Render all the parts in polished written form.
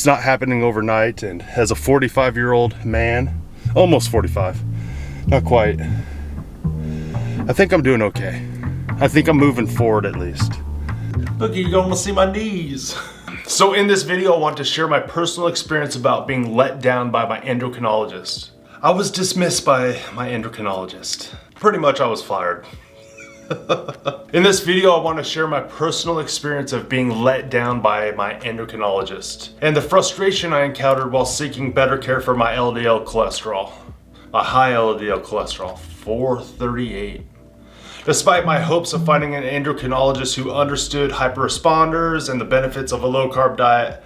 it's not happening overnight, and as a 45-year-old man, almost 45, not quite, I think I'm doing okay. I think I'm moving forward at least. Look, you don't want to see my knees. So in this video, I want to share my personal experience about being let down by my endocrinologist. I was dismissed by my endocrinologist. Pretty much I was fired. In this video, I want to share my personal experience of being let down by my endocrinologist and the frustration I encountered while seeking better care for my LDL cholesterol. A high LDL cholesterol, 438. Despite my hopes of finding an endocrinologist who understood hyperresponders and the benefits of a low-carb diet,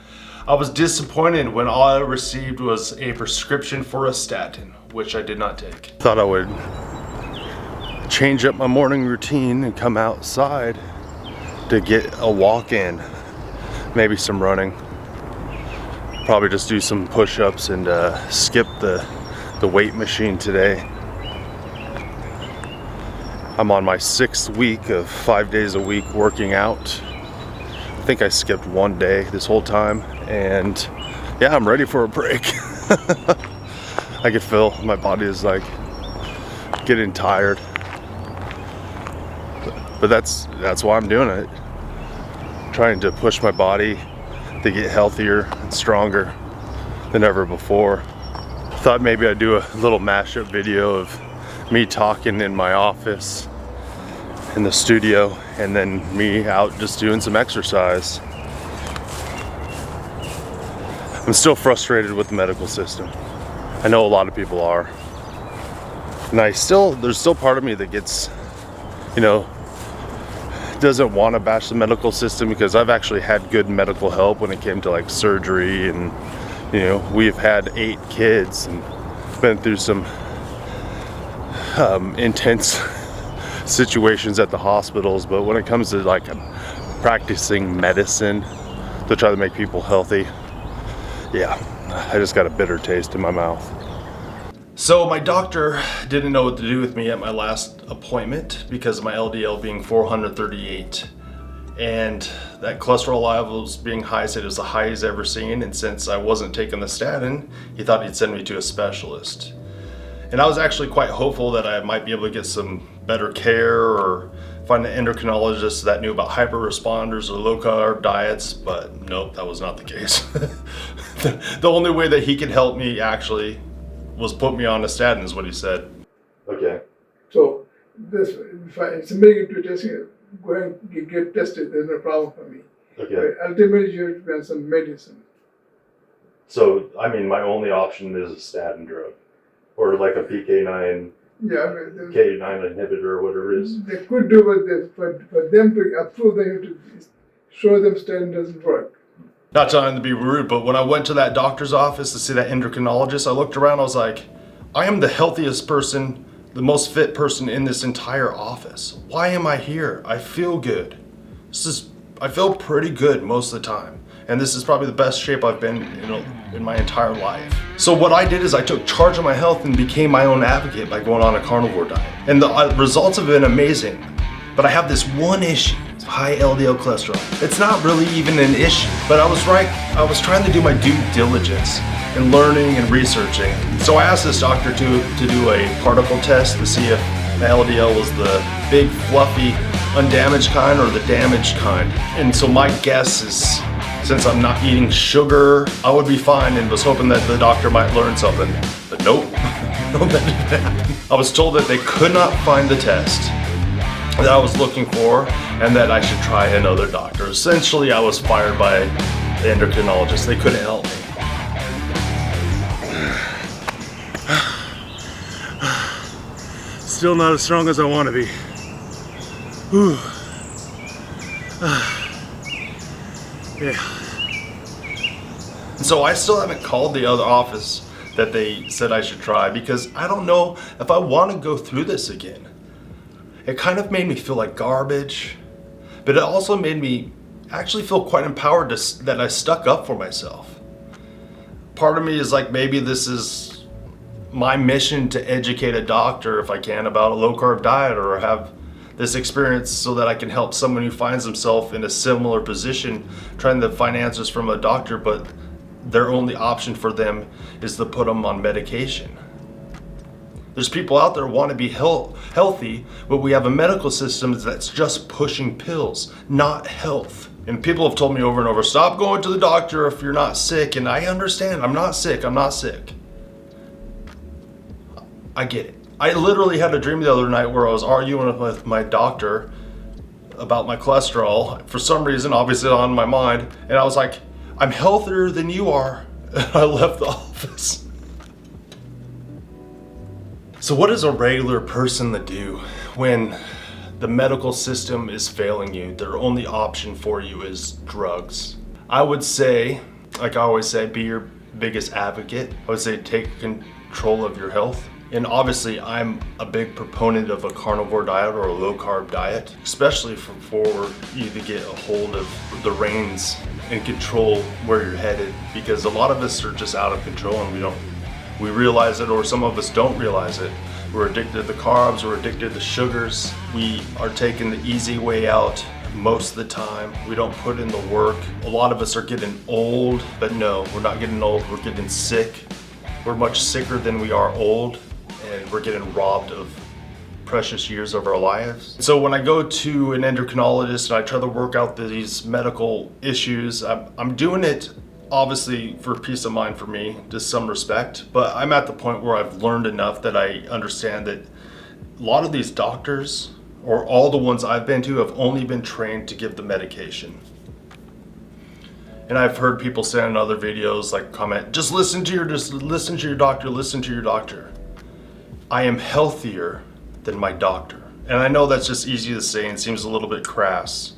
I was disappointed when all I received was a prescription for a statin, which I did not take. Thought I would change up my morning routine and come outside to get a walk in, maybe some running. Probably just do some push-ups and skip the weight machine today. I'm on my 6th week of 5 days a week working out. I think I skipped one day this whole time, and yeah, I'm ready for a break. I can feel my body is like getting tired, but that's why I'm doing it. Trying to push my body to get healthier and stronger than ever before. Thought maybe I'd do a little mashup video of me talking in my office in the studio and then me out just doing some exercise. I'm still frustrated with the medical system. I know a lot of people are. And there's still part of me that gets, doesn't want to bash the medical system, because I've actually had good medical help when it came to like surgery, and we've had 8 kids and been through some intense situations at the hospitals. But when it comes to like practicing medicine to try to make people healthy, yeah, I just got a bitter taste in my mouth. So my doctor didn't know what to do with me at my last appointment because of my LDL being 438. And that cholesterol levels being high, said it was the highest he's ever seen. And since I wasn't taking the statin, he thought he'd send me to a specialist. And I was actually quite hopeful that I might be able to get some better care or find an endocrinologist that knew about hyperresponders or low-carb diets, but nope, that was not the case. The only way that he could help me actually was put me on a statin, is what he said. Okay. So if somebody get to testing, go and get tested. There's no problem for me. Okay. But ultimately, you have to be on some medicine. So, I mean, my only option is a statin drug, or like a PK9, Yeah, K9 inhibitor, or whatever it is. they could do with this, but for them to approve, they have to show them statin doesn't work. Not trying to be rude, but when I went to that doctor's office to see that endocrinologist, I looked around, I was like, I am the healthiest person, the most fit person in this entire office. Why am I here? I feel good. I feel pretty good most of the time. And this is probably the best shape I've been in my entire life. So what I did is I took charge of my health and became my own advocate by going on a carnivore diet. And the results have been amazing. But I have this one issue, high LDL cholesterol. It's not really even an issue, but I was trying to do my due diligence in learning and researching. So I asked this doctor to do a particle test to see if the LDL was the big, fluffy, undamaged kind or the damaged kind. And so my guess is, since I'm not eating sugar, I would be fine, and was hoping that the doctor might learn something. But nope, that didn't happen. I was told that they could not find the test that I was looking for and that I should try another doctor. Essentially, I was fired by the endocrinologist. They couldn't help me. Still not as strong as I want to be. Whew. Yeah. So I still haven't called the other office that they said I should try, because I don't know if I want to go through this again. It kind of made me feel like garbage, but it also made me actually feel quite empowered that I stuck up for myself. Part of me is like, maybe this is my mission to educate a doctor, if I can, about a low-carb diet, or have this experience so that I can help someone who finds himself in a similar position trying to find answers from a doctor, but their only option for them is to put them on medication. There's people out there who want to be healthy, but we have a medical system that's just pushing pills, not health. And people have told me over and over, stop going to the doctor if you're not sick. And I understand, I'm not sick. I get it. I literally had a dream the other night where I was arguing with my doctor about my cholesterol for some reason, obviously on my mind. And I was like, I'm healthier than you are. And I left the office. So what is a regular person to do when the medical system is failing you? Their only option for you is drugs. I would say, like I always say, be your biggest advocate. I would say take control of your health. And obviously I'm a big proponent of a carnivore diet or a low carb diet, especially for you to get a hold of the reins and control where you're headed, because a lot of us are just out of control and we realize it, or some of us don't realize it. We're addicted to the carbs, we're addicted to sugars. We are taking the easy way out most of the time. We don't put in the work. A lot of us are getting old, but no, we're not getting old, we're getting sick. We're much sicker than we are old, and we're getting robbed of precious years of our lives. So when I go to an endocrinologist and I try to work out these medical issues, I'm doing it obviously for peace of mind for me, to some respect, but I'm at the point where I've learned enough that I understand that a lot of these doctors, or all the ones I've been to, have only been trained to give the medication. And I've heard people say in other videos, like comment, just listen to your doctor. I am healthier than my doctor. And I know that's just easy to say and seems a little bit crass,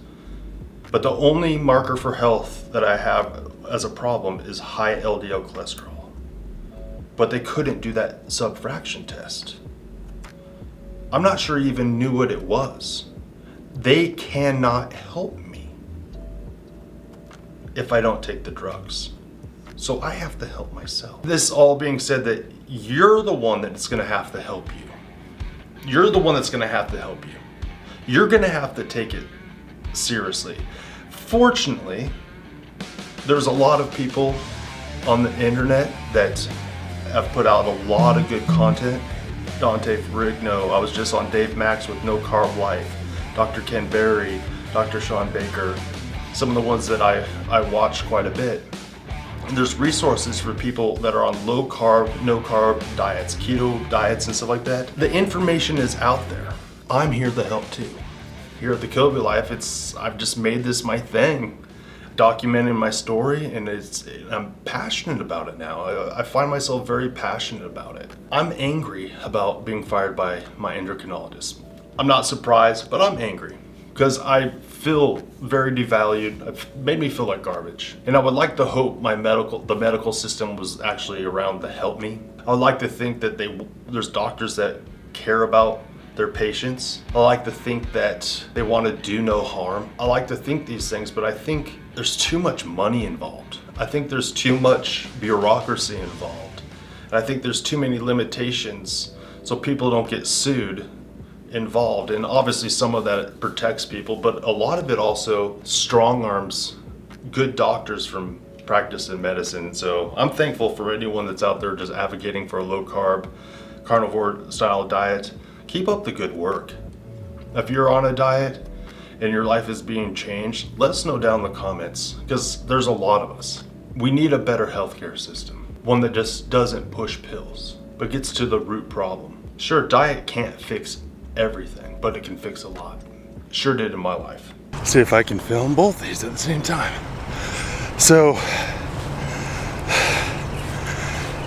but the only marker for health that I have as a problem is high LDL cholesterol. But they couldn't do that subfraction test. I'm not sure he even knew what it was. They cannot help me if I don't take the drugs. So I have to help myself. This all being said, that you're the one that's gonna have to help you. You're the one that's gonna have to help you. You're gonna have to take it seriously. Fortunately, there's a lot of people on the internet that have put out a lot of good content. Dante Ferrigno, I was just on Dave Max with No Carb Life, Dr. Ken Berry, Dr. Sean Baker, some of the ones that I watch quite a bit. And there's resources for people that are on low carb, no carb diets, keto diets and stuff like that. The information is out there. I'm here to help too. Here at the Kobe Life, I've just made this my thing, documenting my story, and I'm passionate about it now. I find myself very passionate about it. I'm angry about being fired by my endocrinologist. I'm not surprised, but I'm angry because I feel very devalued. It made me feel like garbage. And I would like to hope the medical system was actually around to help me. I would like to think that there's doctors that care about their patients. I like to think that they want to do no harm. I like to think these things, but I think there's too much money involved. I think there's too much bureaucracy involved. And I think there's too many limitations so people don't get sued involved. And obviously some of that protects people, but a lot of it also strong arms good doctors from practicing medicine. So I'm thankful for anyone that's out there just advocating for a low carb, carnivore style diet. Keep up the good work. If you're on a diet and your life is being changed, let us know down in the comments, because there's a lot of us. We need a better healthcare system, one that just doesn't push pills, but gets to the root problem. Sure, diet can't fix everything, but it can fix a lot. Sure did in my life. See if I can film both these at the same time. So,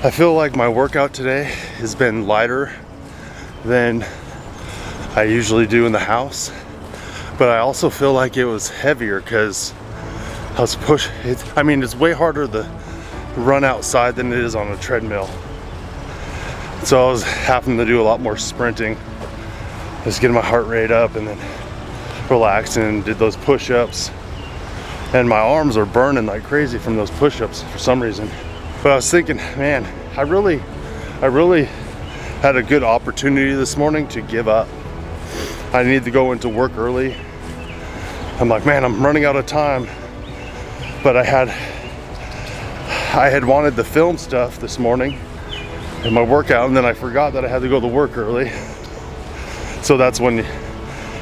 I feel like my workout today has been lighter than I usually do in the house, but I also feel like it was heavier because I was pushing it. I mean, it's way harder to run outside than it is on a treadmill. So I was having to do a lot more sprinting, just getting my heart rate up and then relaxing, and did those push-ups. And my arms are burning like crazy from those push-ups for some reason. But I was thinking, man, I really had a good opportunity this morning to give up. I need to go into work early. I'm like, man, I'm running out of time. But I I had wanted to film stuff this morning in my workout, and then I forgot that I had to go to work early. So that's when,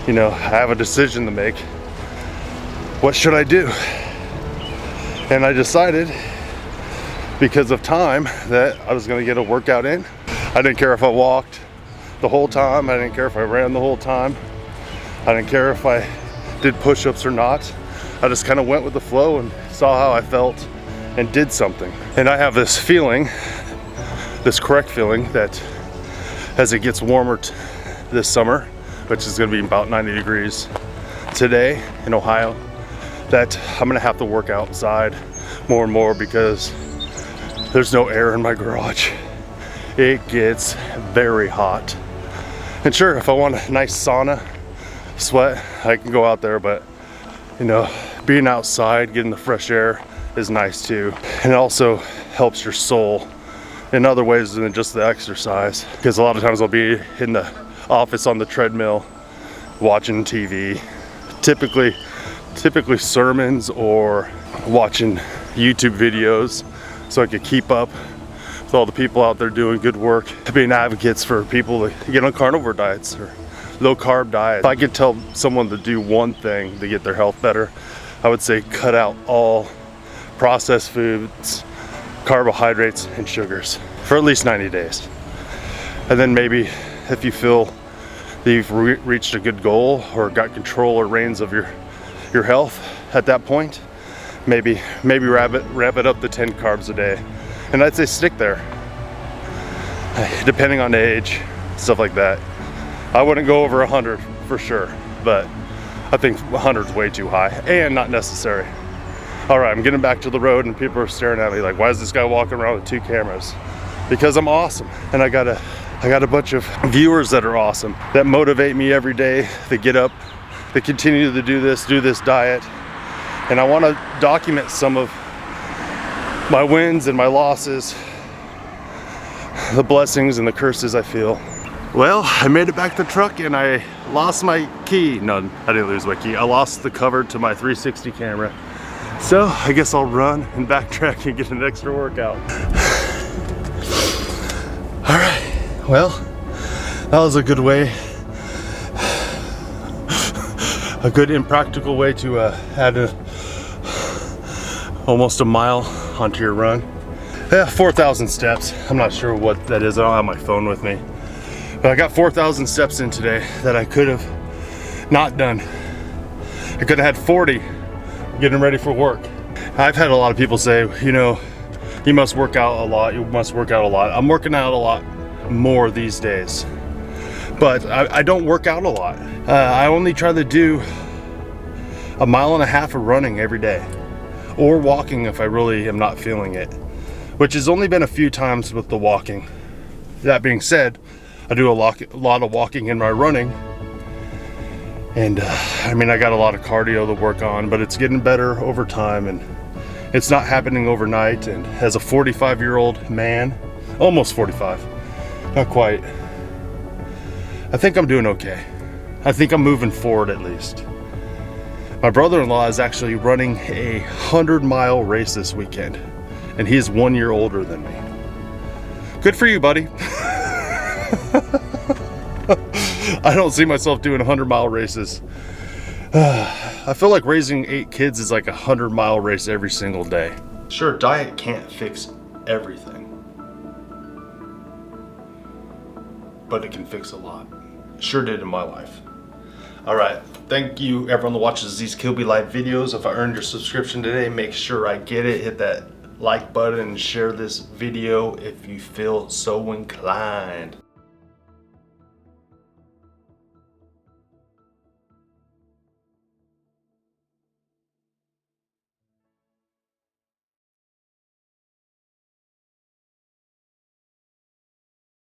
you know, I have a decision to make. What should I do? And I decided, because of time, that I was gonna get a workout in. I didn't care if I walked the whole time. I didn't care if I ran the whole time. I didn't care if I did push-ups or not. I just kind of went with the flow and saw how I felt and did something. And I have this feeling, this correct feeling, that as it gets warmer this summer, which is gonna be about 90 degrees today in Ohio, that I'm gonna have to work outside more and more because there's no air in my garage. It gets very hot. And sure, if I want a nice sauna, sweat, I can go out there, but you know, being outside, getting the fresh air is nice too. And it also helps your soul in other ways than just the exercise. Because a lot of times I'll be in the office on the treadmill, watching TV, typically sermons or watching YouTube videos, so I could keep up with all the people out there doing good work, being advocates for people to get on carnivore diets or low carb diet. If I could tell someone to do one thing to get their health better, I would say cut out all processed foods, carbohydrates, and sugars for at least 90 days. And then maybe if you feel that you've reached a good goal or got control or reins of your health at that point, maybe wrap it up to 10 carbs a day. And I'd say stick there, depending on age, stuff like that. I wouldn't go over 100 for sure, but I think 100 is way too high and not necessary. All right, I'm getting back to the road and people are staring at me like, why is this guy walking around with 2 cameras? Because I'm awesome, and I got a bunch of viewers that are awesome, that motivate me every day, that get up, that continue to do this diet. And I want to document some of my wins and my losses, the blessings and the curses I feel. Well, I made it back to the truck and I lost my key. No, I didn't lose my key. I lost the cover to my 360 camera. So I guess I'll run and backtrack and get an extra workout. All right, well, that was a good way, a good impractical way to add almost a mile onto your run. Yeah, 4,000 steps. I'm not sure what that is. I don't have my phone with me. But I got 4,000 steps in today that I could have not done. I could have had 40 getting ready for work. I've had a lot of people say, you know, you must work out a lot. You must work out a lot. I'm working out a lot more these days. But I don't work out a lot. I only try to do 1.5 miles of running every day, or walking if I really am not feeling it, which has only been a few times with the walking. That being said, I do a lot of walking in my running, and I mean, I got a lot of cardio to work on, but it's getting better over time, and it's not happening overnight. And as a 45-year-old man, almost 45, not quite, I think I'm doing okay. I think I'm moving forward at least. My brother-in-law is actually running a 100-mile race this weekend, and he is 1 year older than me. Good for you, buddy. I don't see myself doing 100-mile races. I feel like raising 8 kids is like a 100-mile race every single day. Sure, diet can't fix everything, but it can fix a lot. Sure did in my life. All right, thank you everyone that watches these Kilby Live videos. If I earned your subscription today, make sure I get it. Hit that like button and share this video if you feel so inclined.